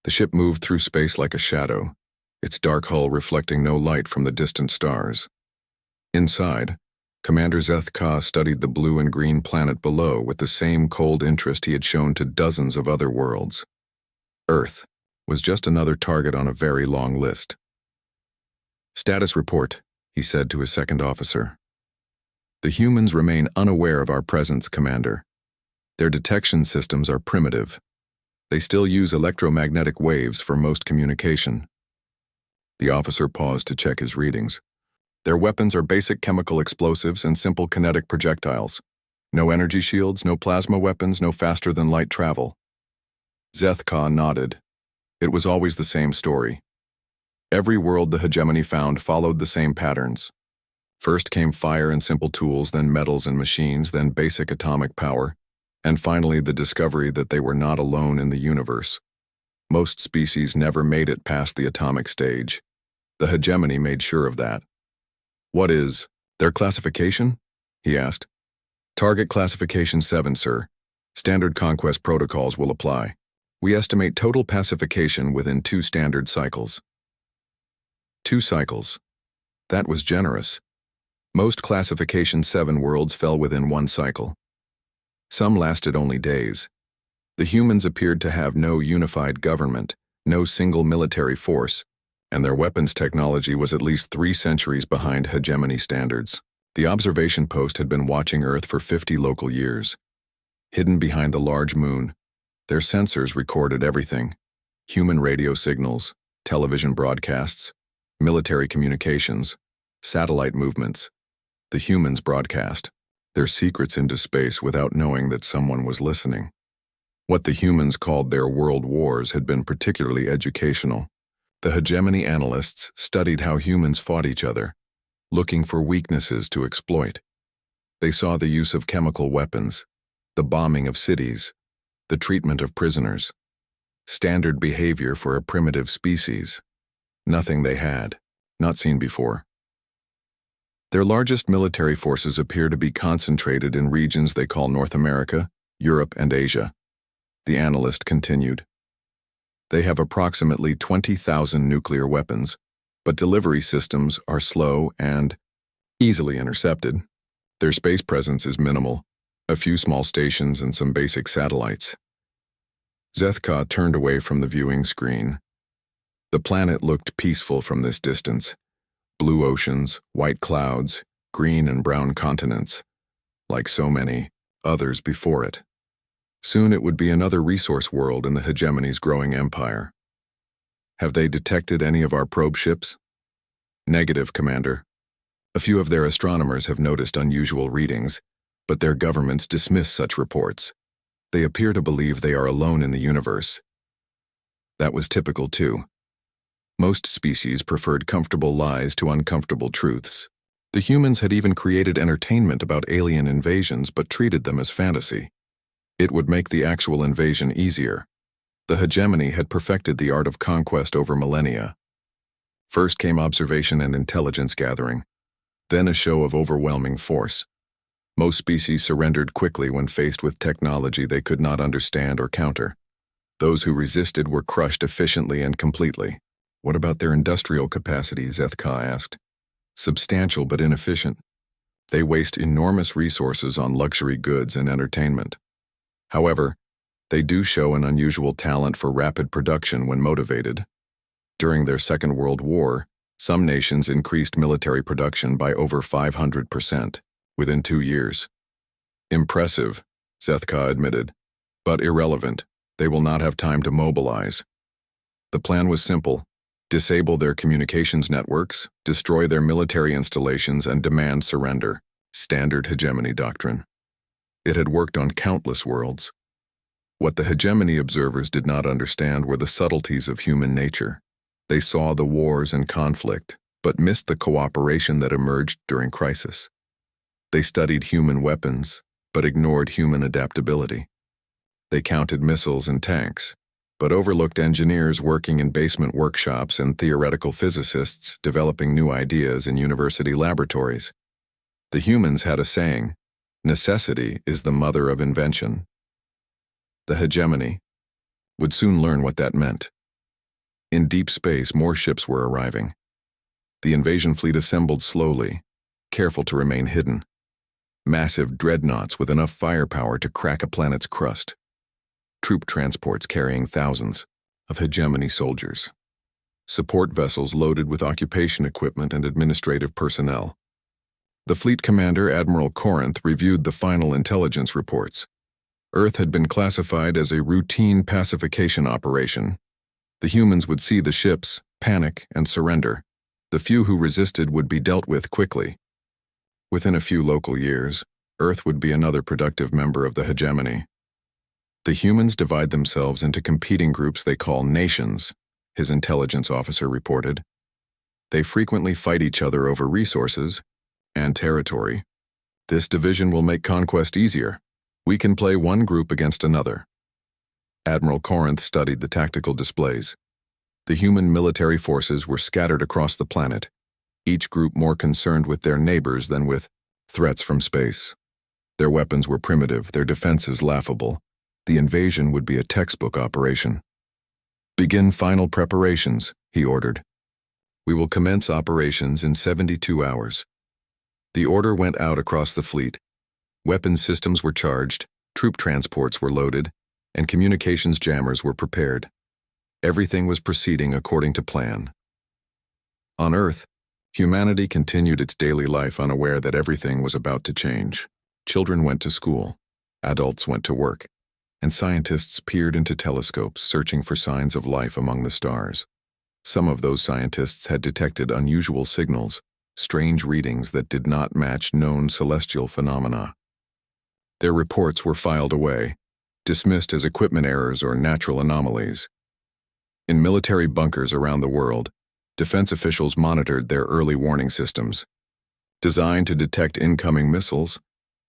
The ship moved through space like a shadow, its dark hull reflecting no light from the distant stars. Inside, Commander Zeth Ka studied the blue and green planet below with the same cold interest he had shown to dozens of other worlds. Earth was just another target on a very long list. "Status report," he said to his second officer. "The humans remain unaware of our presence, Commander. Their detection systems are primitive. They still use electromagnetic waves for most communication." The officer paused to check his readings. "Their weapons are basic chemical explosives and simple kinetic projectiles. No energy shields, no plasma weapons, no faster-than-light travel." Zeth Ka nodded. It was always the same story. Every world the hegemony found followed the same patterns. First came fire and simple tools, then metals and machines, then basic atomic power, and finally the discovery that they were not alone in the universe. Most species never made it past the atomic stage. The hegemony made sure of that. "What is their classification?" he asked. "Target classification 7, sir. Standard conquest protocols will apply. We estimate total pacification within 2 standard cycles." 2 cycles. That was generous. Most classification 7 worlds fell within 1 cycle. Some lasted only days. The humans appeared to have no unified government, no single military force, and their weapons technology was at least 3 centuries behind hegemony standards. The observation post had been watching Earth for 50 local years. Hidden behind the large moon, their sensors recorded everything: human radio signals, television broadcasts, military communications, satellite movements. The humans broadcast their secrets into space without knowing that someone was listening. What the humans called their world wars had been particularly educational. The hegemony analysts studied how humans fought each other, looking for weaknesses to exploit. They saw the use of chemical weapons, the bombing of cities, the treatment of prisoners. Standard behavior for a primitive species. Nothing they had not seen before. Their largest military forces appear to be concentrated in regions they call North America, Europe, and Asia. The analyst continued. They have approximately 20,000 nuclear weapons, but delivery systems are slow and easily intercepted. Their space presence is minimal, a few small stations and some basic satellites. Zeth Ka turned away from the viewing screen. The planet looked peaceful from this distance. Blue oceans, white clouds, green and brown continents, like so many others before it. Soon it would be another resource world in the hegemony's growing empire. "Have they detected any of our probe ships?" "Negative, Commander. A few of their astronomers have noticed unusual readings, but their governments dismiss such reports. They appear to believe they are alone in the universe." That was typical too. Most species preferred comfortable lies to uncomfortable truths. The humans had even created entertainment about alien invasions but treated them as fantasy. It would make the actual invasion easier. The hegemony had perfected the art of conquest over millennia. First came observation and intelligence gathering, then a show of overwhelming force. Most species surrendered quickly when faced with technology they could not understand or counter. Those who resisted were crushed efficiently and completely. "What about their industrial capacity?" Zeth Ka asked. "Substantial but inefficient. They waste enormous resources on luxury goods and entertainment. However, they do show an unusual talent for rapid production when motivated. During their Second World War, some nations increased military production by over 500% within 2 years. Impressive, Zeth Ka admitted, but irrelevant. They will not have time to mobilize. The plan was simple: disable their communications networks, destroy their military installations, and demand surrender. Standard hegemony doctrine. It had worked on countless worlds. What the hegemony observers did not understand were the subtleties of human nature. They saw the wars and conflict, but missed the cooperation that emerged during crisis. They studied human weapons, but ignored human adaptability. They counted missiles and tanks, but overlooked engineers working in basement workshops and theoretical physicists developing new ideas in university laboratories. The humans had a saying: necessity is the mother of invention. The hegemony would soon learn what that meant. In deep space, more ships were arriving. The invasion fleet assembled slowly, careful to remain hidden. Massive dreadnoughts with enough firepower to crack a planet's crust. Troop transports carrying thousands of hegemony soldiers. Support vessels loaded with occupation equipment and administrative personnel. The fleet commander, Admiral Corinth, reviewed the final intelligence reports. Earth had been classified as a routine pacification operation. The humans would see the ships, panic, and surrender. The few who resisted would be dealt with quickly. Within a few local years, Earth would be another productive member of the hegemony. The humans divide themselves into competing groups they call nations, his intelligence officer reported. They frequently fight each other over resources and territory. This division will make conquest easier. We can play one group against another. Admiral Corinth studied the tactical displays. The human military forces were scattered across the planet, each group more concerned with their neighbors than with threats from space. Their weapons were primitive, their defenses laughable. The invasion would be a textbook operation. "Begin final preparations," he ordered. "We will commence operations in 72 hours." The order went out across the fleet. Weapon systems were charged, troop transports were loaded, and communications jammers were prepared. Everything was proceeding according to plan. On Earth, humanity continued its daily life unaware that everything was about to change. Children went to school, adults went to work, and scientists peered into telescopes searching for signs of life among the stars. Some of those scientists had detected unusual signals, strange readings that did not match known celestial phenomena. Their reports were filed away, dismissed as equipment errors or natural anomalies. In military bunkers around the world, defense officials monitored their early warning systems. Designed to detect incoming missiles,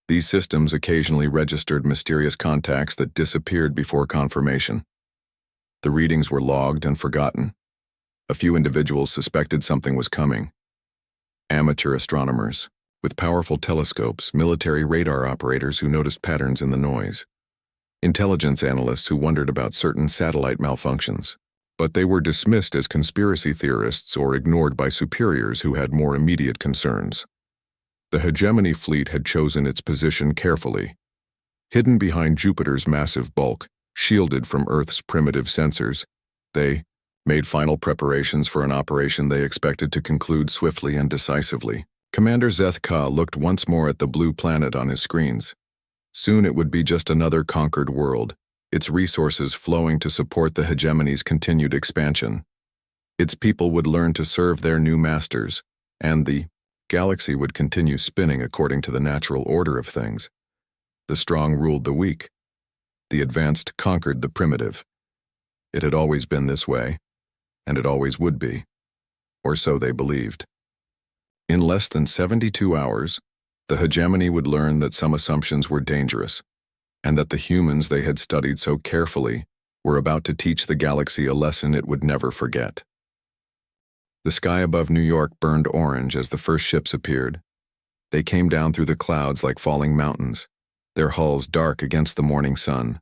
these systems occasionally registered mysterious contacts that disappeared before confirmation. The readings were logged and forgotten. A few individuals suspected something was coming. Amateur astronomers, with powerful telescopes, military radar operators who noticed patterns in the noise, intelligence analysts who wondered about certain satellite malfunctions. But they were dismissed as conspiracy theorists or ignored by superiors who had more immediate concerns. The hegemony fleet had chosen its position carefully. Hidden behind Jupiter's massive bulk, shielded from Earth's primitive sensors, they made final preparations for an operation they expected to conclude swiftly and decisively. Commander Zeth Ka looked once more at the blue planet on his screens. Soon it would be just another conquered world, its resources flowing to support the hegemony's continued expansion. Its people would learn to serve their new masters, and the galaxy would continue spinning according to the natural order of things. The strong ruled the weak. The advanced conquered the primitive. It had always been this way, and it always would be. Or so they believed. In less than 72 hours, the hegemony would learn that some assumptions were dangerous, and that the humans they had studied so carefully were about to teach the galaxy a lesson it would never forget. The sky above New York burned orange as the first ships appeared. They came down through the clouds like falling mountains, their hulls dark against the morning sun.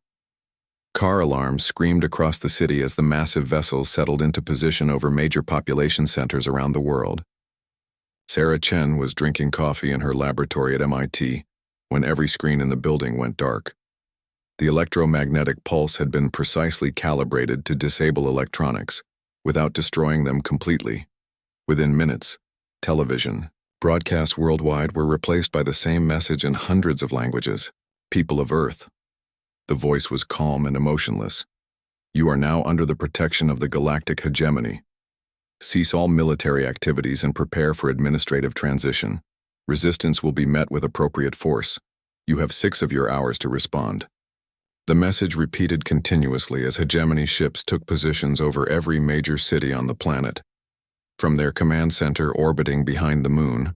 Car alarms screamed across the city as the massive vessels settled into position over major population centers around the world. Sarah Chen was drinking coffee in her laboratory at MIT when every screen in the building went dark. The electromagnetic pulse had been precisely calibrated to disable electronics, without destroying them completely. Within minutes, television, broadcasts worldwide were replaced by the same message in hundreds of languages. People of Earth. The voice was calm and emotionless. You are now under the protection of the galactic hegemony. Cease all military activities and prepare for administrative transition. Resistance will be met with appropriate force. You have 6 of your hours to respond. The message repeated continuously as hegemony ships took positions over every major city on the planet. From their command center orbiting behind the moon,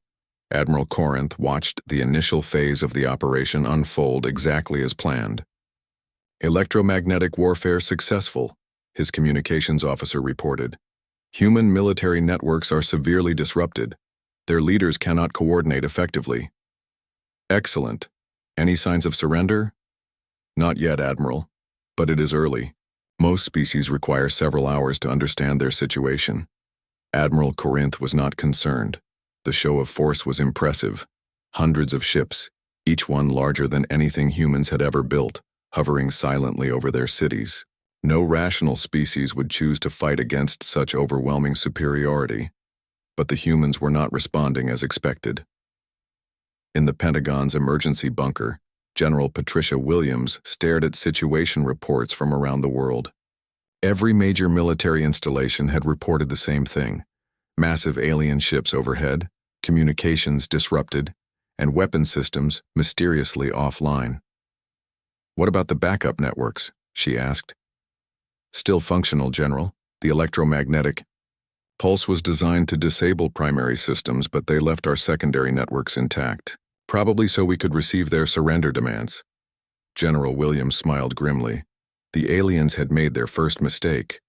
Admiral Corinth watched the initial phase of the operation unfold exactly as planned. Electromagnetic warfare successful, his communications officer reported. Human military networks are severely disrupted. Their leaders cannot coordinate effectively. Excellent. Any signs of surrender? Not yet, Admiral, but it is early. Most species require several hours to understand their situation. Admiral Corinth was not concerned. The show of force was impressive. Hundreds of ships, each one larger than anything humans had ever built, hovering silently over their cities. No rational species would choose to fight against such overwhelming superiority. But the humans were not responding as expected. In the Pentagon's emergency bunker, General Patricia Williams stared at situation reports from around the world. Every major military installation had reported the same thing: massive alien ships overhead, communications disrupted, and weapon systems mysteriously offline. "What about the backup networks?" she asked. "Still functional, General. The electromagnetic pulse was designed to disable primary systems, but they left our secondary networks intact. Probably so we could receive their surrender demands." General Williams smiled grimly. The aliens had made their first mistake.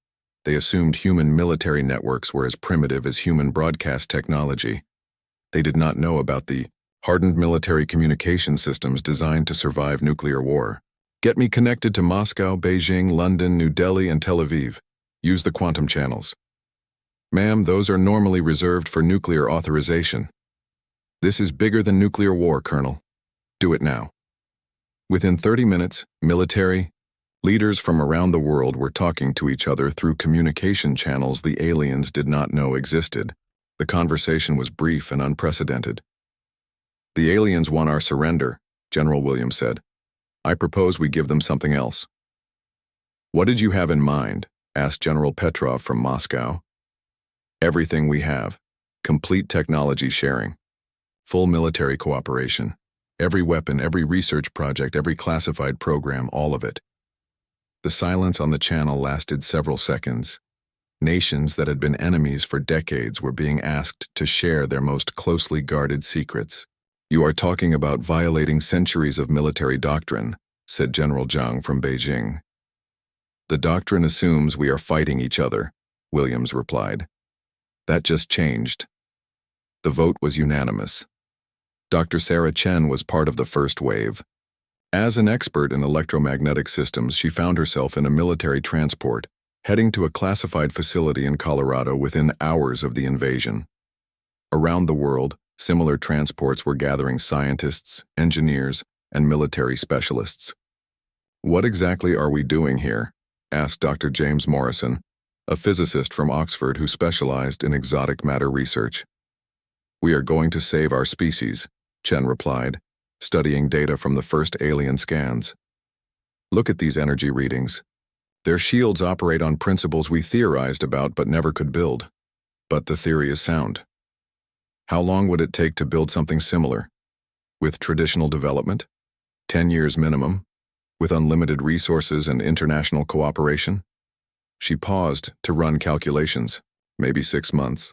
They assumed human military networks were as primitive as human broadcast technology. They did not know about the hardened military communication systems designed to survive nuclear war. "Get me connected to Moscow, Beijing, London, New Delhi, and Tel Aviv. Use the quantum channels." "Ma'am, those are normally reserved for nuclear authorization." "This is bigger than nuclear war, Colonel. Do it now." Within 30 minutes, military leaders from around the world were talking to each other through communication channels the aliens did not know existed. The conversation was brief and unprecedented. "The aliens want our surrender," General Williams said. "I propose we give them something else." "What did you have in mind?" asked General Petrov from Moscow. "Everything we have. Complete technology sharing. Full military cooperation. Every weapon, every research project, every classified program, all of it." The silence on the channel lasted several seconds. Nations that had been enemies for decades were being asked to share their most closely guarded secrets. "You are talking about violating centuries of military doctrine," said General Zhang from Beijing. "The doctrine assumes we are fighting each other," Williams replied. "That just changed." The vote was unanimous. Dr. Sarah Chen was part of the first wave. As an expert in electromagnetic systems, she found herself in a military transport, heading to a classified facility in Colorado within hours of the invasion. Around the world, similar transports were gathering scientists, engineers, and military specialists. "What exactly are we doing here?" asked Dr. James Morrison, a physicist from Oxford who specialized in exotic matter research. "We are going to save our species," Chen replied, studying data from the first alien scans. "Look at these energy readings. Their shields operate on principles we theorized about but never could build. But the theory is sound. How long would it take to build something similar? With traditional development? 10 years minimum? With unlimited resources and international cooperation?" She paused to run calculations. "Maybe 6 months.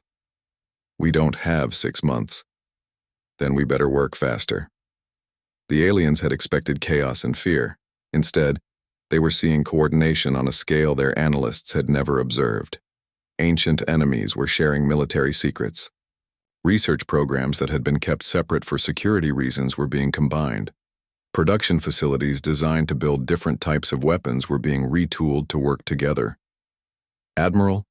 We don't have 6 months. Then we better work faster." The aliens had expected chaos and fear. Instead, they were seeing coordination on a scale their analysts had never observed. Ancient enemies were sharing military secrets. Research programs that had been kept separate for security reasons were being combined. Production facilities designed to build different types of weapons were being retooled to work together. "Admiral?"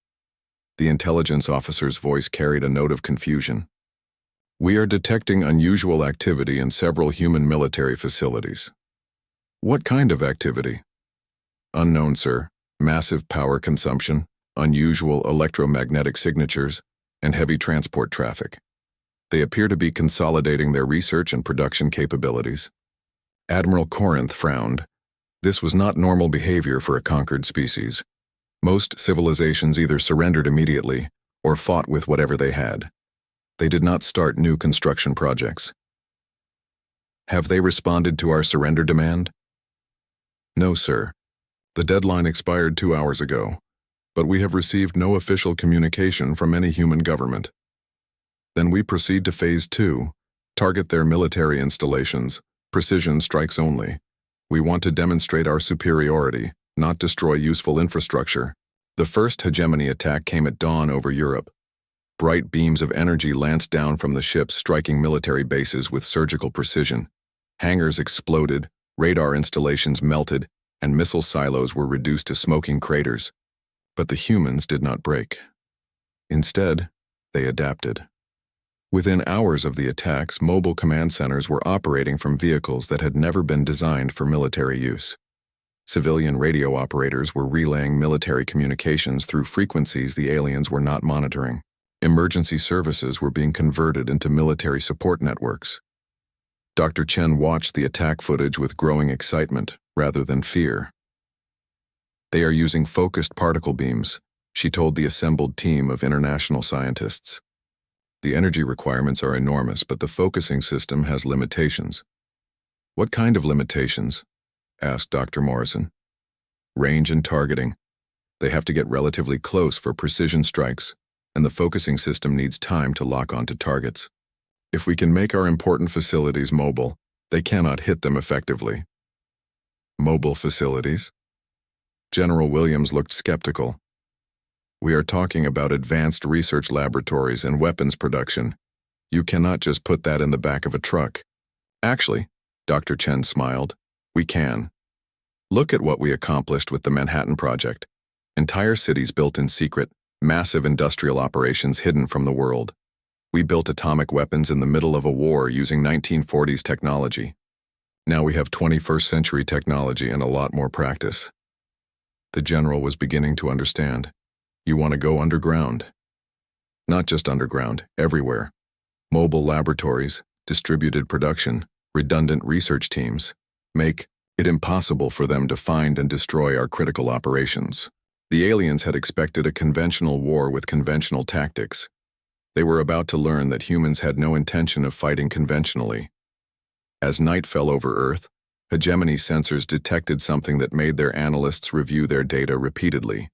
The intelligence officer's voice carried a note of confusion. "We are detecting unusual activity in several human military facilities." "What kind of activity?" "Unknown, sir. Massive power consumption, unusual electromagnetic signatures, and heavy transport traffic. They appear to be consolidating their research and production capabilities." Admiral Corinth frowned. This was not normal behavior for a conquered species. Most civilizations either surrendered immediately or fought with whatever they had. They did not start new construction projects. "Have they responded to our surrender demand?" "No, sir. The deadline expired 2 hours ago, but we have received no official communication from any human government." "Then we proceed to Phase 2, target their military installations, precision strikes only. We want to demonstrate our superiority, not destroy useful infrastructure." The first hegemony attack came at dawn over Europe. Bright beams of energy lanced down from the ships, striking military bases with surgical precision. Hangars exploded, radar installations melted, and missile silos were reduced to smoking craters. But the humans did not break. Instead, they adapted. Within hours of the attacks, mobile command centers were operating from vehicles that had never been designed for military use. Civilian radio operators were relaying military communications through frequencies the aliens were not monitoring. Emergency services were being converted into military support networks. Dr. Chen watched the attack footage with growing excitement rather than fear. They are using focused particle beams, she told the assembled team of international scientists. The energy requirements are enormous, but the focusing system has limitations. What kind of limitations? Asked Dr. Morrison. Range and targeting. They have to get relatively close for precision strikes, and the focusing system needs time to lock onto targets. If we can make our important facilities mobile, they cannot hit them effectively. Mobile facilities? General Williams looked skeptical. We are talking about advanced research laboratories and weapons production. You cannot just put that in the back of a truck. Actually, Dr. Chen smiled, we can. Look at what we accomplished with the Manhattan Project. Entire cities built in secret, massive industrial operations hidden from the world. We built atomic weapons in the middle of a war using 1940s technology. Now we have 21st century technology and a lot more practice. The general was beginning to understand. You want to go underground. Not just underground, everywhere. Mobile laboratories, distributed production, redundant research teams. Make it impossible for them to find and destroy our critical operations. The aliens had expected a conventional war with conventional tactics. They were about to learn that humans had no intention of fighting conventionally. As night fell over Earth, hegemony sensors detected something that made their analysts review their data repeatedly.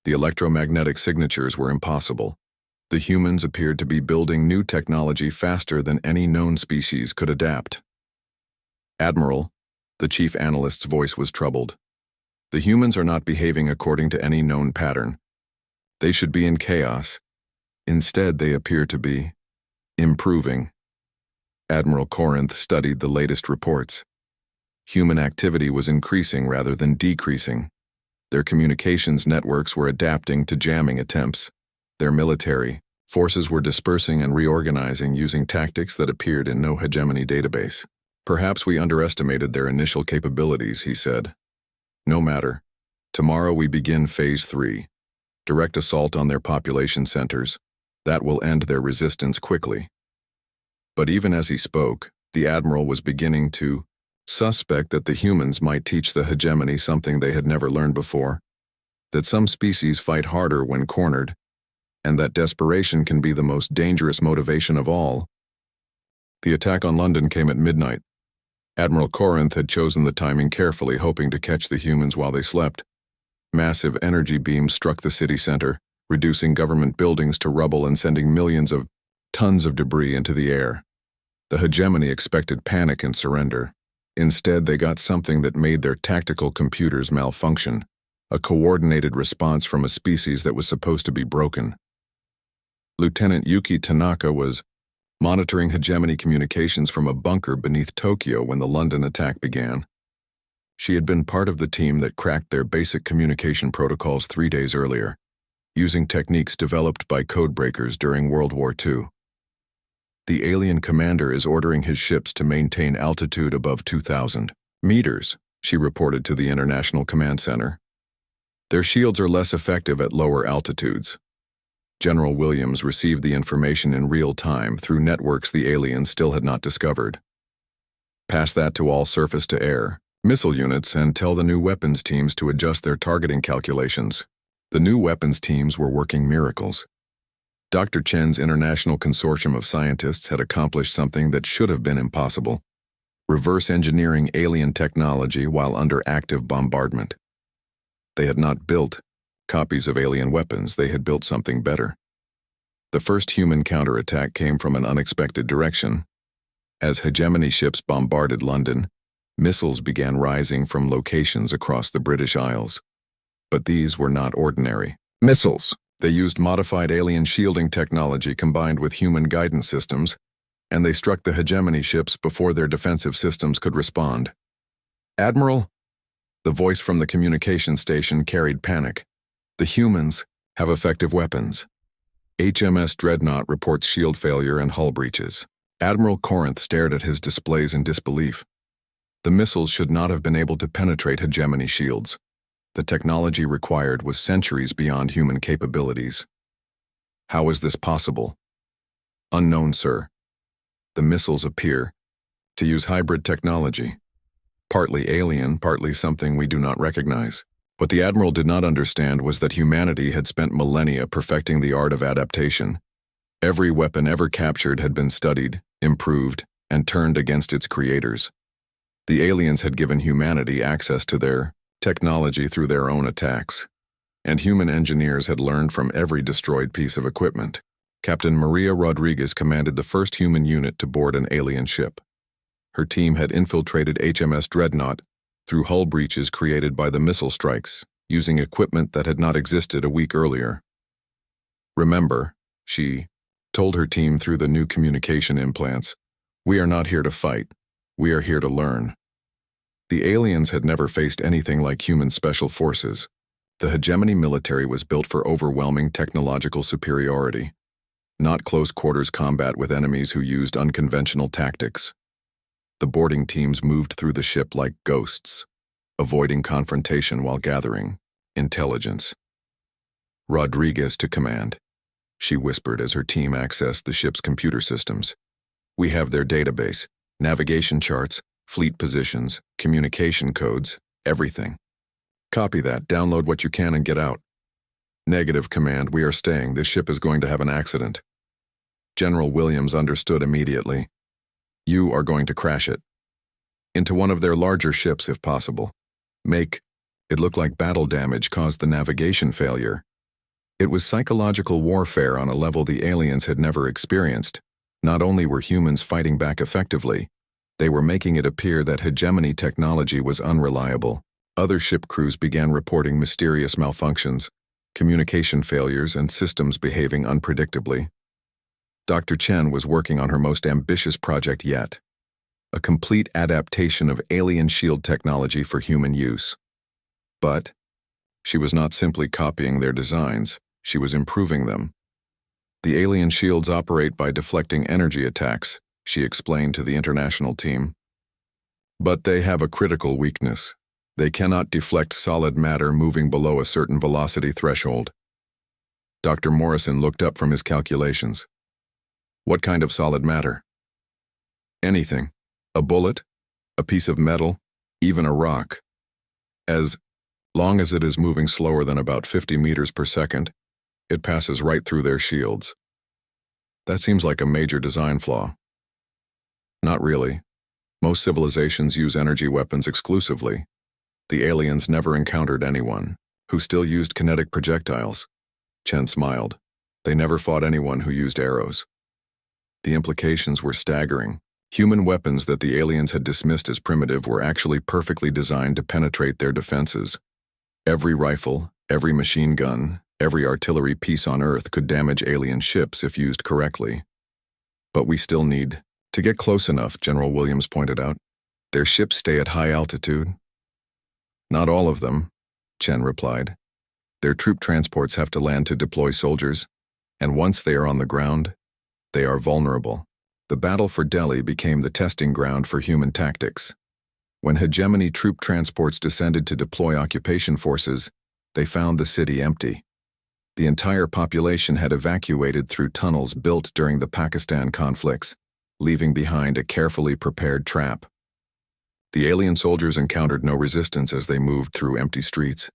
The electromagnetic signatures were impossible. The humans appeared to be building new technology faster than any known species could adapt. Admiral, the chief analyst's voice was troubled. The humans are not behaving according to any known pattern. They should be in chaos. Instead, they appear to be improving. Admiral Corinth studied the latest reports. Human activity was increasing rather than decreasing. Their communications networks were adapting to jamming attempts. Their military forces were dispersing and reorganizing using tactics that appeared in no hegemony database. Perhaps we underestimated their initial capabilities, he said. No matter. Tomorrow we begin Phase 3. Direct assault on their population centers. That will end their resistance quickly. But even as he spoke, the Admiral was beginning to suspect that the humans might teach the hegemony something they had never learned before, that some species fight harder when cornered, and that desperation can be the most dangerous motivation of all. The attack on London came at midnight. Admiral Corinth had chosen the timing carefully, hoping to catch the humans while they slept. Massive energy beams struck the city center, reducing government buildings to rubble and sending millions of tons of debris into the air. The hegemony expected panic and surrender. Instead, they got something that made their tactical computers malfunction, a coordinated response from a species that was supposed to be broken. Lieutenant Yuki Tanaka was monitoring hegemony communications from a bunker beneath Tokyo when the London attack began. She had been part of the team that cracked their basic communication protocols 3 days earlier, using techniques developed by codebreakers during World War II. The alien commander is ordering his ships to maintain altitude above 2,000 meters, she reported to the International Command Center. Their shields are less effective at lower altitudes. General Williams received the information in real time through networks the aliens still had not discovered. Pass that to all surface-to-air missile units and tell the new weapons teams to adjust their targeting calculations. The new weapons teams were working miracles. Dr. Chen's international consortium of scientists had accomplished something that should have been impossible: reverse engineering alien technology while under active bombardment. They had not built copies of alien weapons, they had built something better. The first human counterattack came from an unexpected direction. As hegemony ships bombarded London, missiles began rising from locations across the British Isles. But these were not ordinary missiles. They used modified alien shielding technology combined with human guidance systems, and they struck the hegemony ships before their defensive systems could respond. Admiral, The voice from the communication station carried panic. The humans have effective weapons. HMS Dreadnought reports shield failure and hull breaches. Admiral Corinth stared at his displays in disbelief. The missiles should not have been able to penetrate hegemony shields. The technology required was centuries beyond human capabilities. How is this possible? Unknown, sir. The missiles appear to use hybrid technology. Partly alien, partly something we do not recognize. What the Admiral did not understand was that humanity had spent millennia perfecting the art of adaptation. Every weapon ever captured had been studied, improved, and turned against its creators. The aliens had given humanity access to their technology through their own attacks, and human engineers had learned from every destroyed piece of equipment. Captain Maria Rodriguez commanded the first human unit to board an alien ship. Her team had infiltrated HMS Dreadnought through hull breaches created by the missile strikes, using equipment that had not existed a week earlier. Remember, she told her team through the new communication implants, we are not here to fight, we are here to learn. The aliens had never faced anything like human special forces. The hegemony military was built for overwhelming technological superiority, not close-quarters combat with enemies who used unconventional tactics. The boarding teams moved through the ship like ghosts, avoiding confrontation while gathering intelligence. Rodriguez to command, she whispered as her team accessed the ship's computer systems. We have their database, navigation charts, fleet positions, communication codes, everything. Copy that, download what you can and get out. Negative, command, we are staying. This ship is going to have an accident. General Williams understood immediately. You are going to crash it. Into one of their larger ships if possible. It looked like battle damage caused the navigation failure. It was psychological warfare on a level the aliens had never experienced. Not only were humans fighting back effectively, they were making it appear that hegemony technology was unreliable. Other ship crews began reporting mysterious malfunctions, communication failures, and systems behaving unpredictably. Dr. Chen was working on her most ambitious project yet, a complete adaptation of alien shield technology for human use. But she was not simply copying their designs, she was improving them. The alien shields operate by deflecting energy attacks, she explained to the international team. But they have a critical weakness. They cannot deflect solid matter moving below a certain velocity threshold. Dr. Morrison looked up from his calculations. What kind of solid matter? Anything. A bullet, a piece of metal, even a rock. As long as it is moving slower than about 50 meters per second, it passes right through their shields. That seems like a major design flaw. Not really. Most civilizations use energy weapons exclusively. The aliens never encountered anyone who still used kinetic projectiles. Chen smiled. They never fought anyone who used arrows. The implications were staggering. Human weapons that the aliens had dismissed as primitive were actually perfectly designed to penetrate their defenses. Every rifle, every machine gun, every artillery piece on Earth could damage alien ships if used correctly. But we still need to get close enough, General Williams pointed out. Their ships stay at high altitude. Not all of them, Chen replied. Their troop transports have to land to deploy soldiers, and once they are on the ground, they are vulnerable. The battle for Delhi became the testing ground for human tactics. When hegemony troop transports descended to deploy occupation forces, they found the city empty. The entire population had evacuated through tunnels built during the Pakistan conflicts, leaving behind a carefully prepared trap. The alien soldiers encountered no resistance as they moved through empty streets.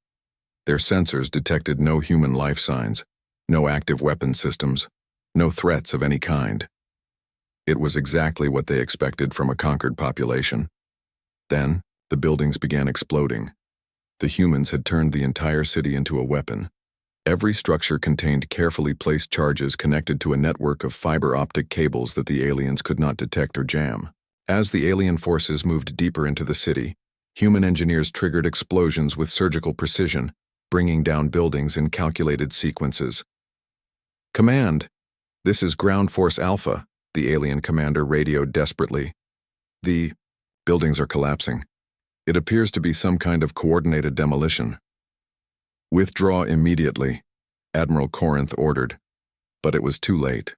Their sensors detected no human life signs, no active weapon systems, no threats of any kind. It was exactly what they expected from a conquered population. Then, the buildings began exploding. The humans had turned the entire city into a weapon. Every structure contained carefully placed charges connected to a network of fiber optic cables that the aliens could not detect or jam. As the alien forces moved deeper into the city, human engineers triggered explosions with surgical precision, bringing down buildings in calculated sequences. Command! This is Ground Force Alpha, the alien commander radioed desperately. The buildings are collapsing. It appears to be some kind of coordinated demolition. Withdraw immediately, Admiral Corinth ordered, but it was too late.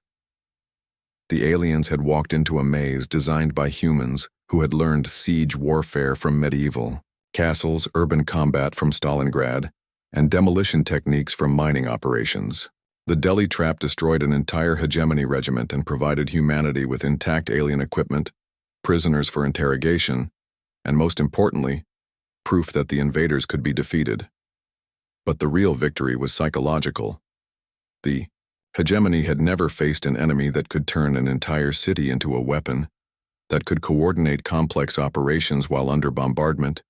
The aliens had walked into a maze designed by humans who had learned siege warfare from medieval, castles, urban combat from Stalingrad, and demolition techniques from mining operations. The Delhi trap destroyed an entire hegemony regiment and provided humanity with intact alien equipment, prisoners for interrogation, and most importantly, proof that the invaders could be defeated. But the real victory was psychological. The hegemony had never faced an enemy that could turn an entire city into a weapon, that could coordinate complex operations while under bombardment,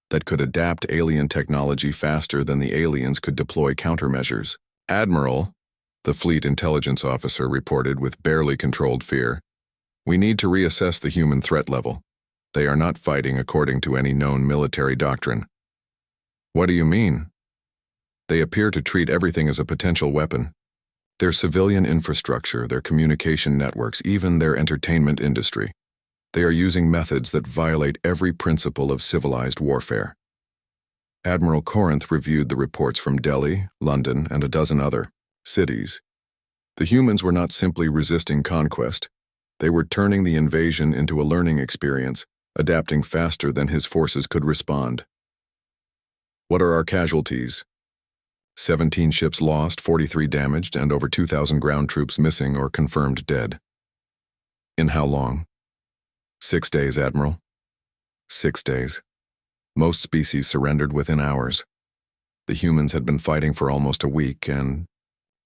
that could adapt alien technology faster than the aliens could deploy countermeasures. "Admiral," the fleet intelligence officer reported with barely controlled fear, "we need to reassess the human threat level. They are not fighting according to any known military doctrine." "What do you mean?" "They appear to treat everything as a potential weapon. Their civilian infrastructure, their communication networks, even their entertainment industry. They are using methods that violate every principle of civilized warfare." Admiral Corinth reviewed the reports from Delhi, London, and a dozen other cities. The humans were not simply resisting conquest. They were turning the invasion into a learning experience, adapting faster than his forces could respond. "What are our casualties?" 17 ships lost, 43 damaged, and over 2,000 ground troops missing or confirmed dead. "In how long?" 6 days, Admiral. 6 days. Most species surrendered within hours. The humans had been fighting for almost a week and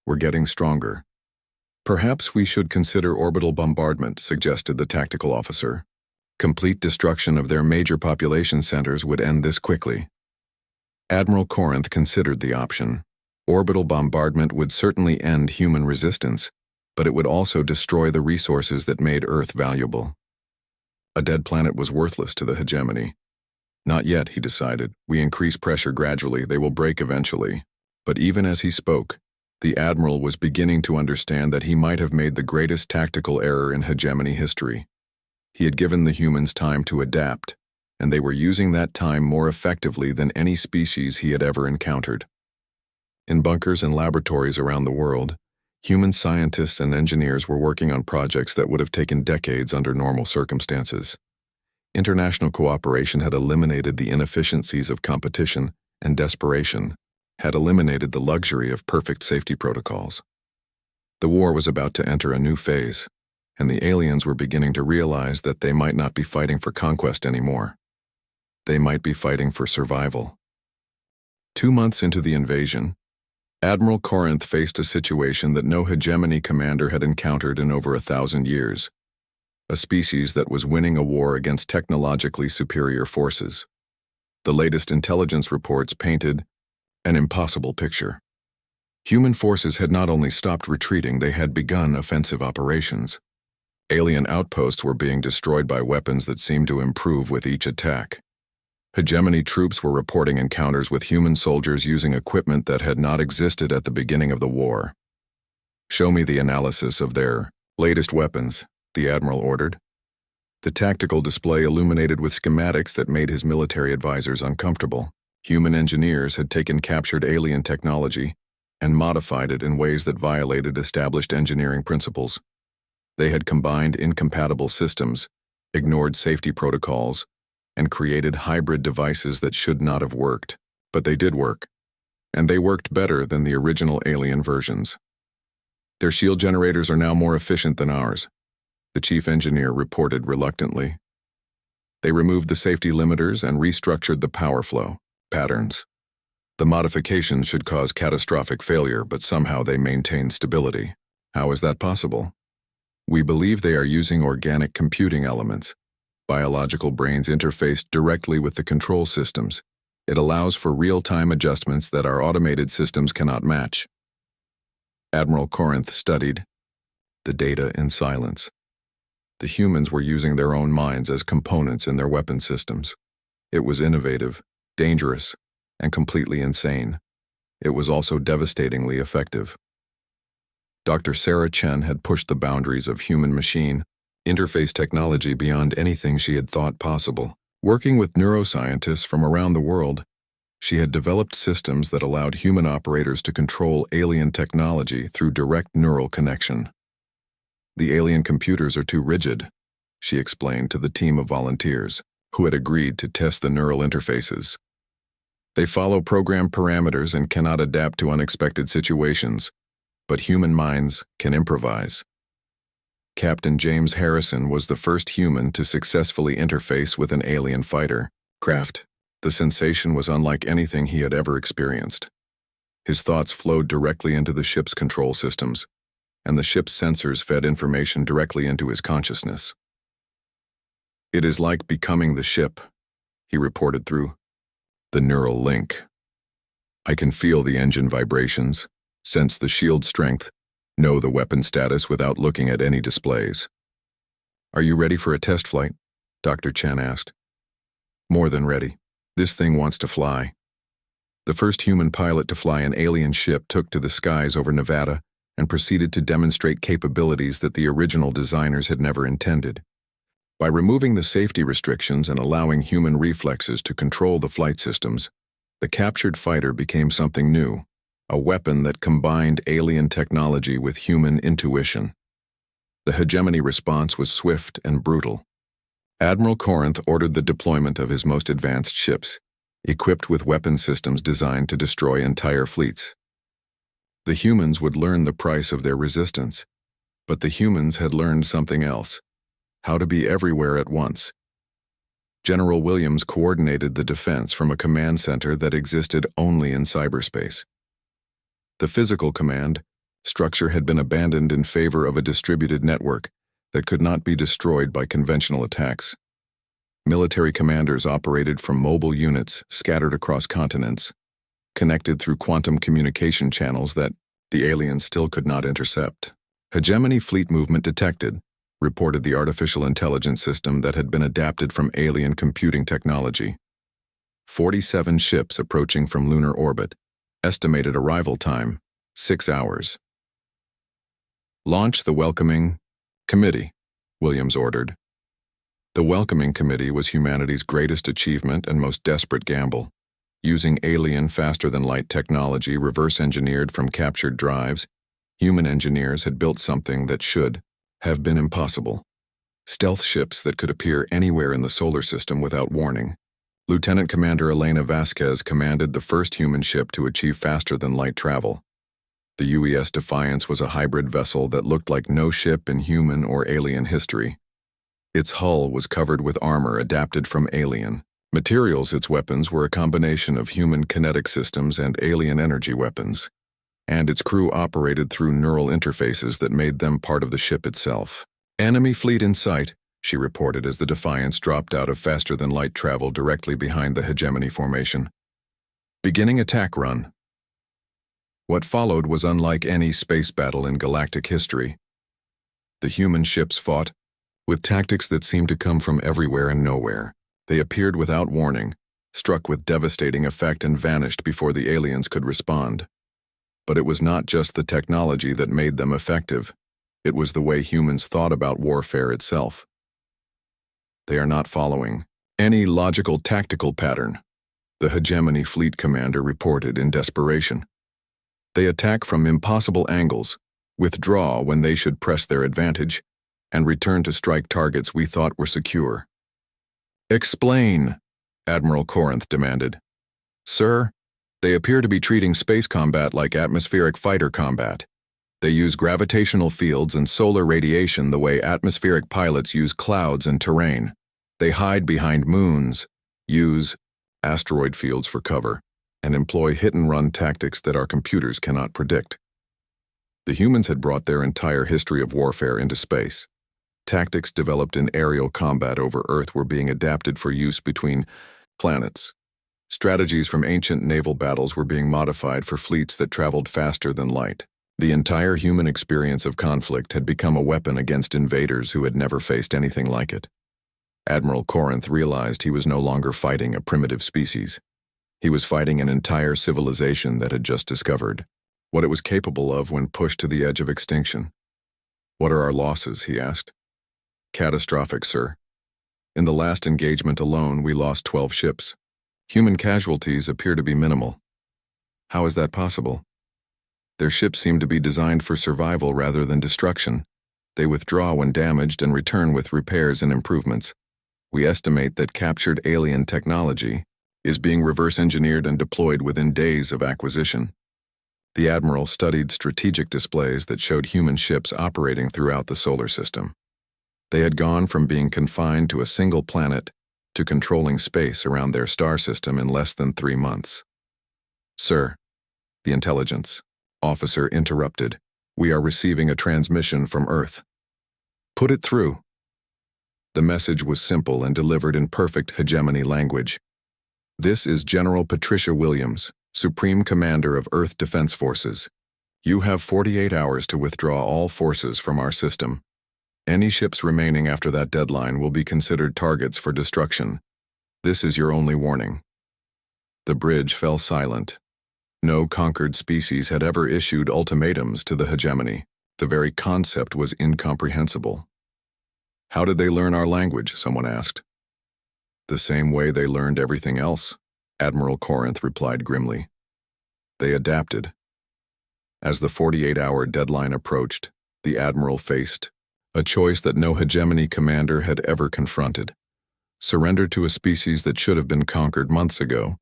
were getting stronger. "Perhaps we should consider orbital bombardment," suggested the tactical officer. "Complete destruction of their major population centers would end this quickly." Admiral Corinth considered the option. Orbital bombardment would certainly end human resistance, but it would also destroy the resources that made Earth valuable. A dead planet was worthless to the hegemony. "Not yet," he decided. "We increase pressure gradually, they will break eventually." But even as he spoke, the Admiral was beginning to understand that he might have made the greatest tactical error in hegemony history. He had given the humans time to adapt, and they were using that time more effectively than any species he had ever encountered. In bunkers and laboratories around the world, human scientists and engineers were working on projects that would have taken decades under normal circumstances. International cooperation had eliminated the inefficiencies of competition, and desperation had eliminated the luxury of perfect safety protocols. The war was about to enter a new phase, and the aliens were beginning to realize that they might not be fighting for conquest anymore. They might be fighting for survival. 2 months into the invasion, Admiral Corinth faced a situation that no hegemony commander had encountered in over 1,000 years. A species that was winning a war against technologically superior forces. The latest intelligence reports painted an impossible picture. Human forces had not only stopped retreating, they had begun offensive operations. Alien outposts were being destroyed by weapons that seemed to improve with each attack. Hegemony troops were reporting encounters with human soldiers using equipment that had not existed at the beginning of the war. "Show me the analysis of their latest weapons," the Admiral ordered. The tactical display illuminated with schematics that made his military advisors uncomfortable. Human engineers had taken captured alien technology and modified it in ways that violated established engineering principles. They had combined incompatible systems, ignored safety protocols, and created hybrid devices that should not have worked. But they did work, and they worked better than the original alien versions. "Their shield generators are now more efficient than ours," the chief engineer reported reluctantly. "They removed the safety limiters and restructured the power flow patterns. The modifications should cause catastrophic failure, but somehow they maintain stability. How is that possible?" "We believe they are using organic computing elements. Biological brains interface directly with the control systems. It allows for real-time adjustments that our automated systems cannot match." Admiral Corinth studied the data in silence. The humans were using their own minds as components in their weapon systems. It was innovative, dangerous, and completely insane. It was also devastatingly effective. Dr. Sarah Chen had pushed the boundaries of human-machine interface technology beyond anything she had thought possible. Working with neuroscientists from around the world, she had developed systems that allowed human operators to control alien technology through direct neural connection. The alien computers are too rigid, she explained to the team of volunteers who had agreed to test the neural interfaces. They follow program parameters and cannot adapt to unexpected situations, but human minds can improvise. Captain James Harrison was the first human to successfully interface with an alien fighter craft. The sensation was unlike anything he had ever experienced. His thoughts flowed directly into the ship's control systems, and the ship's sensors fed information directly into his consciousness. "It is like becoming the ship," he reported through the neural link. "I can feel the engine vibrations, sense the shield strength, know the weapon status without looking at any displays." "Are you ready for a test flight?" Dr. Chen asked. "More than ready. This thing wants to fly." The first human pilot to fly an alien ship took to the skies over Nevada and proceeded to demonstrate capabilities that the original designers had never intended. By removing the safety restrictions and allowing human reflexes to control the flight systems, the captured fighter became something new, a weapon that combined alien technology with human intuition. The hegemony response was swift and brutal. Admiral Corinth ordered the deployment of his most advanced ships, equipped with weapon systems designed to destroy entire fleets. The humans would learn the price of their resistance, but the humans had learned something else: how to be everywhere at once. General Williams coordinated the defense from a command center that existed only in cyberspace. The physical command structure had been abandoned in favor of a distributed network that could not be destroyed by conventional attacks. Military commanders operated from mobile units scattered across continents, connected through quantum communication channels that the aliens still could not intercept. "Hegemony fleet movement detected," reported the artificial intelligence system that had been adapted from alien computing technology. 47 ships approaching from lunar orbit. Estimated arrival time, 6 hours. "Launch the welcoming committee," Williams ordered. The welcoming committee was humanity's greatest achievement and most desperate gamble. Using alien faster-than-light technology reverse-engineered from captured drives, human engineers had built something that should have been impossible. Stealth ships that could appear anywhere in the solar system without warning. Lieutenant Commander Elena Vasquez commanded the first human ship to achieve faster-than-light travel. The UES Defiance was a hybrid vessel that looked like no ship in human or alien history. Its hull was covered with armor adapted from alien materials. Its weapons were a combination of human kinetic systems and alien energy weapons, and its crew operated through neural interfaces that made them part of the ship itself. "Enemy fleet in sight," she reported as the Defiance dropped out of faster-than-light travel directly behind the hegemony formation. "Beginning attack run." What followed was unlike any space battle in galactic history. The human ships fought with tactics that seemed to come from everywhere and nowhere. They appeared without warning, struck with devastating effect, and vanished before the aliens could respond. But it was not just the technology that made them effective. It was the way humans thought about warfare itself. "They are not following any logical tactical pattern," the hegemony fleet commander reported in desperation. "They attack from impossible angles, withdraw when they should press their advantage, and return to strike targets we thought were secure." "Explain," Admiral Corinth demanded. "Sir, they appear to be treating space combat like atmospheric fighter combat. They use gravitational fields and solar radiation the way atmospheric pilots use clouds and terrain. They hide behind moons, use asteroid fields for cover, and employ hit-and-run tactics that our computers cannot predict." The humans had brought their entire history of warfare into space. Tactics developed in aerial combat over Earth were being adapted for use between planets. Strategies from ancient naval battles were being modified for fleets that traveled faster than light. The entire human experience of conflict had become a weapon against invaders who had never faced anything like it. Admiral Corinth realized he was no longer fighting a primitive species. He was fighting an entire civilization that had just discovered what it was capable of when pushed to the edge of extinction. "What are our losses?" he asked. "Catastrophic, sir. In the last engagement alone, we lost 12 ships. Human casualties appear to be minimal. How is that possible? Their ships seem to be designed for survival rather than destruction. They withdraw when damaged and return with repairs and improvements. We estimate that captured alien technology is being reverse-engineered and deployed within days of acquisition. The Admiral studied strategic displays that showed human ships operating throughout the solar system. They had gone from being confined to a single planet to controlling space around their star system in less than 3 months. "Sir," the intelligence officer interrupted, "we are receiving a transmission from Earth." "Put it through." The message was simple and delivered in perfect hegemony language. "This is General Patricia Williams, Supreme Commander of Earth Defense Forces. You have 48 hours to withdraw all forces from our system. Any ships remaining after that deadline will be considered targets for destruction. This is your only warning." The bridge fell silent. No conquered species had ever issued ultimatums to the hegemony. The very concept was incomprehensible. "How did they learn our language?" someone asked. "The same way they learned everything else," Admiral Corinth replied grimly. "They adapted." As the 48-hour deadline approached, the Admiral faced a choice that no hegemony commander had ever confronted: surrender to a species that should have been conquered months ago,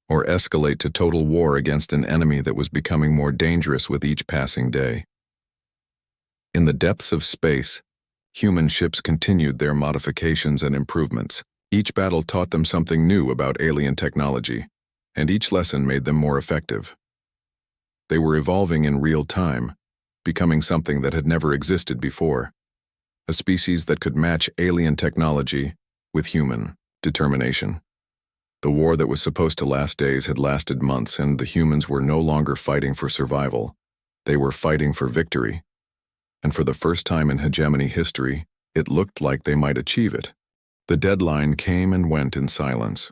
or escalate to total war against an enemy that was becoming more dangerous with each passing day. In the depths of space, human ships continued their modifications and improvements. Each battle taught them something new about alien technology, and each lesson made them more effective. They were evolving in real time, becoming something that had never existed before. A species that could match alien technology with human determination. The war that was supposed to last days had lasted months, and the humans were no longer fighting for survival. They were fighting for victory. And for the first time in hegemony history, it looked like they might achieve it. The deadline came and went in silence.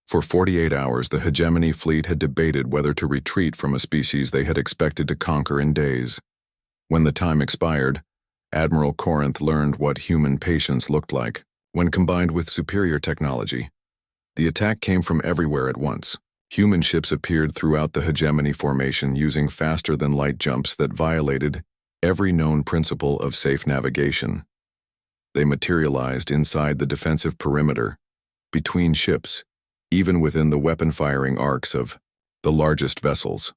For 48 hours, the hegemony fleet had debated whether to retreat from a species they had expected to conquer in days. When the time expired, Admiral Corinth learned what human patience looked like when combined with superior technology. The attack came from everywhere at once. Human ships appeared throughout the hegemony formation using faster-than-light jumps that violated every known principle of safe navigation. They materialized inside the defensive perimeter, between ships, even within the weapon-firing arcs of the largest vessels.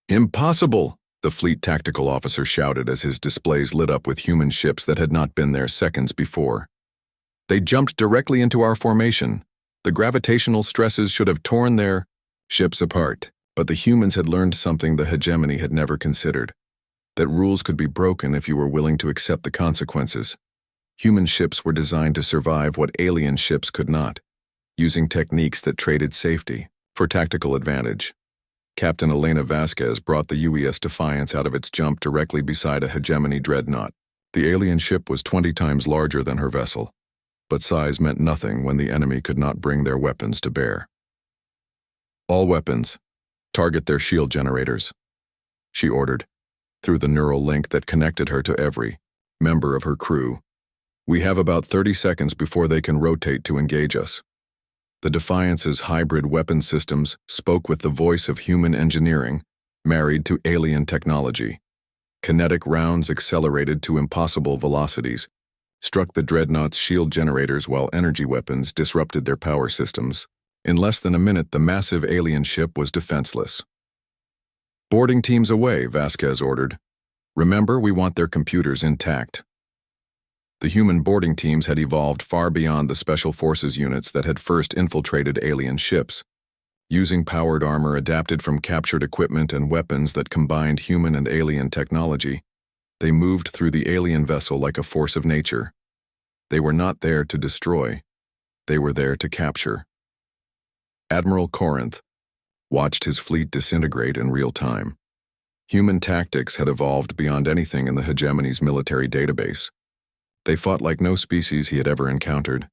"Impossible!" the fleet tactical officer shouted as his displays lit up with human ships that had not been there seconds before. "They jumped directly into our formation. The gravitational stresses should have torn their ships apart." But the humans had learned something the hegemony had never considered: that rules could be broken if you were willing to accept the consequences. Human ships were designed to survive what alien ships could not, using techniques that traded safety for tactical advantage. Captain Elena Vasquez brought the UES Defiance out of its jump directly beside a hegemony dreadnought. The alien ship was 20 times larger than her vessel, but size meant nothing when the enemy could not bring their weapons to bear. "All weapons, target their shield generators," she ordered, through the neural link that connected her to every member of her crew. "We have about 30 seconds before they can rotate to engage us." The Defiance's hybrid weapon systems spoke with the voice of human engineering, married to alien technology. Kinetic rounds accelerated to impossible velocities, struck the dreadnought's shield generators while energy weapons disrupted their power systems. In less than a minute, the massive alien ship was defenseless. "Boarding teams away," Vasquez ordered. "Remember, we want their computers intact." The human boarding teams had evolved far beyond the special forces units that had first infiltrated alien ships. Using powered armor adapted from captured equipment and weapons that combined human and alien technology, they moved through the alien vessel like a force of nature. They were not there to destroy. They were there to capture. Admiral Corinth watched his fleet disintegrate in real time. Human tactics had evolved beyond anything in the hegemony's military database. They fought like no species he had ever encountered,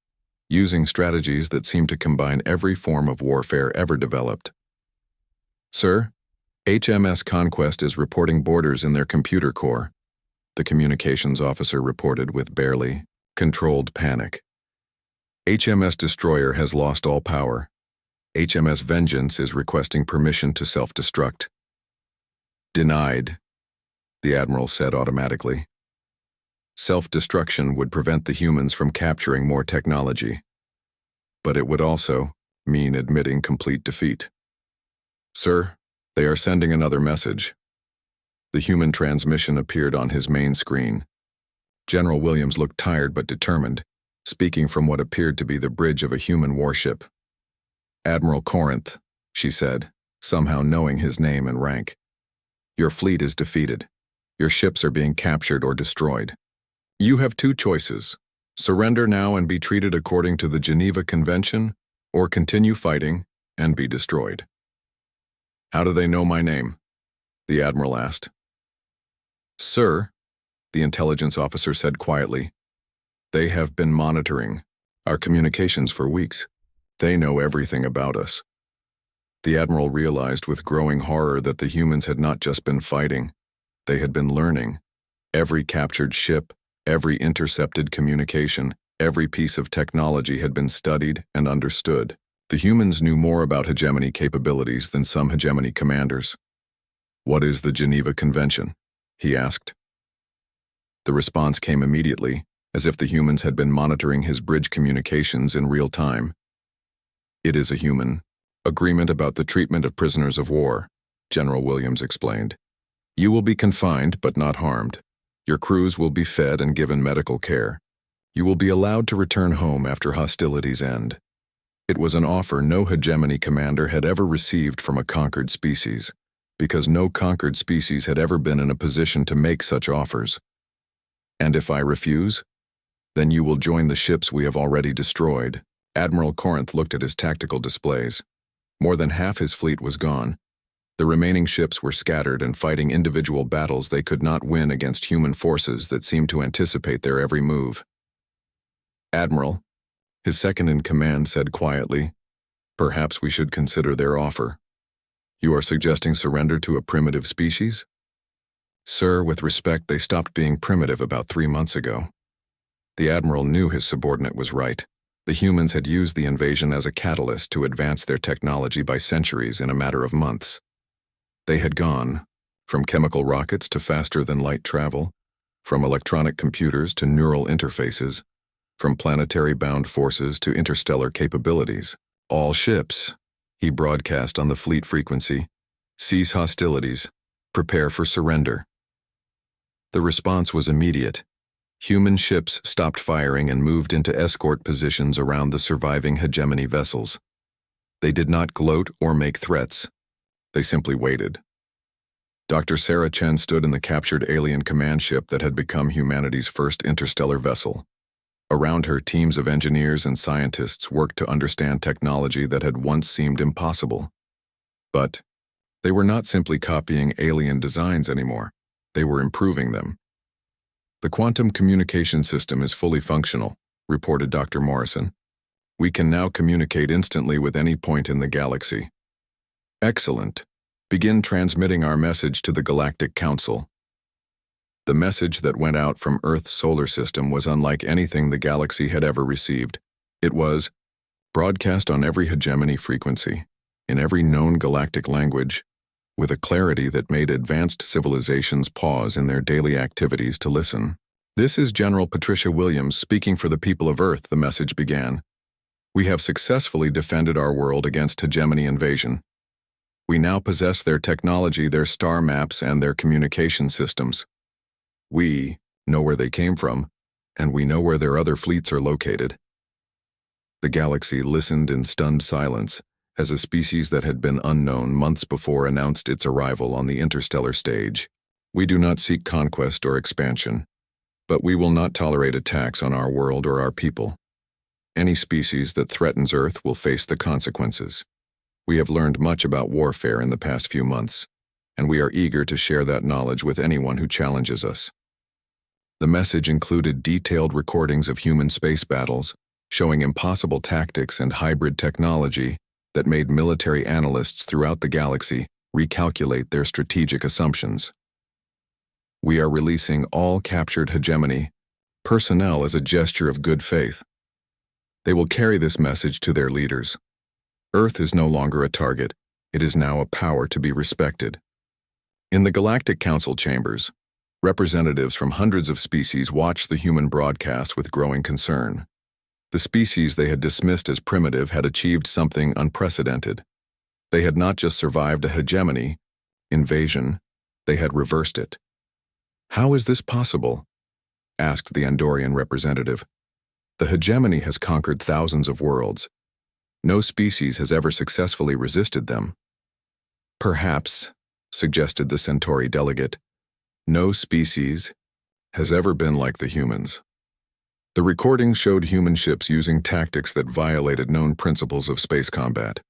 using strategies that seemed to combine every form of warfare ever developed. "Sir, HMS Conquest is reporting boarders in their computer core," the communications officer reported with barely controlled panic. HMS Destroyer has lost all power. HMS Vengeance is requesting permission to self-destruct. Denied, the Admiral said automatically. Self-destruction would prevent the humans from capturing more technology, but it would also mean admitting complete defeat. Sir, they are sending another message. The human transmission appeared on his main screen. General Williams looked tired but determined, speaking from what appeared to be the bridge of a human warship. Admiral Corinth, she said, somehow knowing his name and rank. Your fleet is defeated. Your ships are being captured or destroyed. You have two choices: surrender now and be treated according to the Geneva Convention, or continue fighting and be destroyed. How do they know my name? The Admiral asked. Sir, the intelligence officer said quietly, they have been monitoring our communications for weeks. They know everything about us. The Admiral realized with growing horror that the humans had not just been fighting, they had been learning. Every captured ship, every intercepted communication, every piece of technology had been studied and understood. The humans knew more about hegemony capabilities than some hegemony commanders. What is the Geneva Convention? He asked. The response came immediately, as if the humans had been monitoring his bridge communications in real time. It is a human agreement about the treatment of prisoners of war, General Williams explained. You will be confined but not harmed. Your crews will be fed and given medical care. You will be allowed to return home after hostilities end. It was an offer no hegemony commander had ever received from a conquered species, because no conquered species had ever been in a position to make such offers. And if I refuse, then you will join the ships we have already destroyed. Admiral Corinth looked at his tactical displays. More than half his fleet was gone. The remaining ships were scattered and fighting individual battles they could not win against human forces that seemed to anticipate their every move. Admiral, his second-in-command said quietly, perhaps we should consider their offer. You are suggesting surrender to a primitive species? Sir, with respect, they stopped being primitive about 3 months ago. The Admiral knew his subordinate was right. The humans had used the invasion as a catalyst to advance their technology by centuries in a matter of months. They had gone from chemical rockets to faster-than-light travel, from electronic computers to neural interfaces, from planetary-bound forces to interstellar capabilities. All ships, he broadcast on the fleet frequency, cease hostilities, prepare for surrender. The response was immediate. Human ships stopped firing and moved into escort positions around the surviving hegemony vessels. They did not gloat or make threats. They simply waited. Dr. Sarah Chen stood in the captured alien command ship that had become humanity's first interstellar vessel. Around her, teams of engineers and scientists worked to understand technology that had once seemed impossible. But they were not simply copying alien designs anymore. They were improving them. The quantum communication system is fully functional, reported Dr. Morrison. We can now communicate instantly with any point in the galaxy. Excellent. Begin transmitting our message to the Galactic Council. The message that went out from Earth's solar system was unlike anything the galaxy had ever received. It was broadcast on every hegemony frequency, in every known galactic language, with a clarity that made advanced civilizations pause in their daily activities to listen. This is General Patricia Williams speaking for the people of Earth, the message began. We have successfully defended our world against hegemony invasion. We now possess their technology, their star maps, and their communication systems. We know where they came from, and we know where their other fleets are located. The galaxy listened in stunned silence as a species that had been unknown months before announced its arrival on the interstellar stage. We do not seek conquest or expansion, but we will not tolerate attacks on our world or our people. Any species that threatens Earth will face the consequences. We have learned much about warfare in the past few months, and we are eager to share that knowledge with anyone who challenges us. The message included detailed recordings of human space battles, showing impossible tactics and hybrid technology that made military analysts throughout the galaxy recalculate their strategic assumptions. We are releasing all captured hegemony personnel as a gesture of good faith. They will carry this message to their leaders. Earth is no longer a target, it is now a power to be respected. In the Galactic Council chambers, representatives from hundreds of species watched the human broadcast with growing concern. The species they had dismissed as primitive had achieved something unprecedented. They had not just survived a hegemony, invasion, they had reversed it. "How is this possible?" asked the Andorian representative. "The hegemony has conquered thousands of worlds. No species has ever successfully resisted them." "Perhaps," suggested the Centauri delegate, "no species has ever been like the humans." The recording showed human ships using tactics that violated known principles of space combat.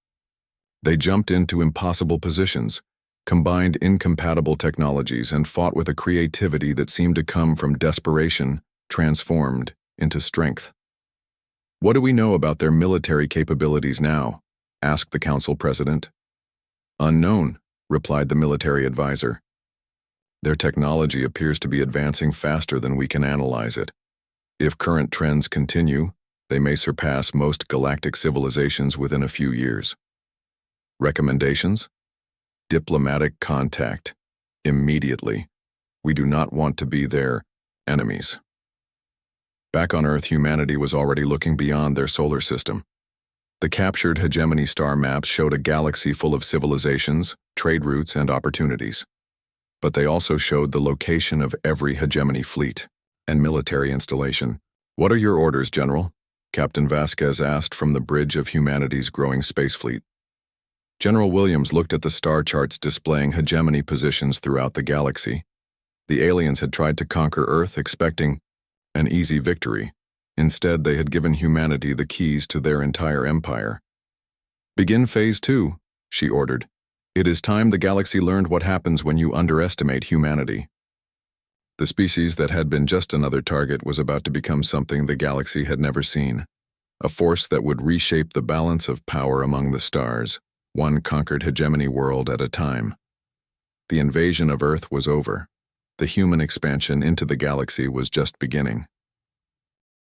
They jumped into impossible positions, combined incompatible technologies, and fought with a creativity that seemed to come from desperation, transformed into strength. "What do we know about their military capabilities now?" asked the council president. "Unknown," replied the military advisor. "Their technology appears to be advancing faster than we can analyze it. If current trends continue, they may surpass most galactic civilizations within a few years." Recommendations? Diplomatic contact. Immediately. We do not want to be their enemies. Back on Earth, humanity was already looking beyond their solar system. The captured hegemony star maps showed a galaxy full of civilizations, trade routes, and opportunities. But they also showed the location of every hegemony fleet and military installation. "What are your orders, General?" Captain Vasquez asked from the bridge of humanity's growing space fleet. General Williams looked at the star charts displaying hegemony positions throughout the galaxy. The aliens had tried to conquer Earth expecting an easy victory. Instead, they had given humanity the keys to their entire empire. "Begin Phase 2, she ordered. "It is time the galaxy learned what happens when you underestimate humanity." The species that had been just another target was about to become something the galaxy had never seen. A force that would reshape the balance of power among the stars, one conquered hegemony world at a time. The invasion of Earth was over. The human expansion into the galaxy was just beginning.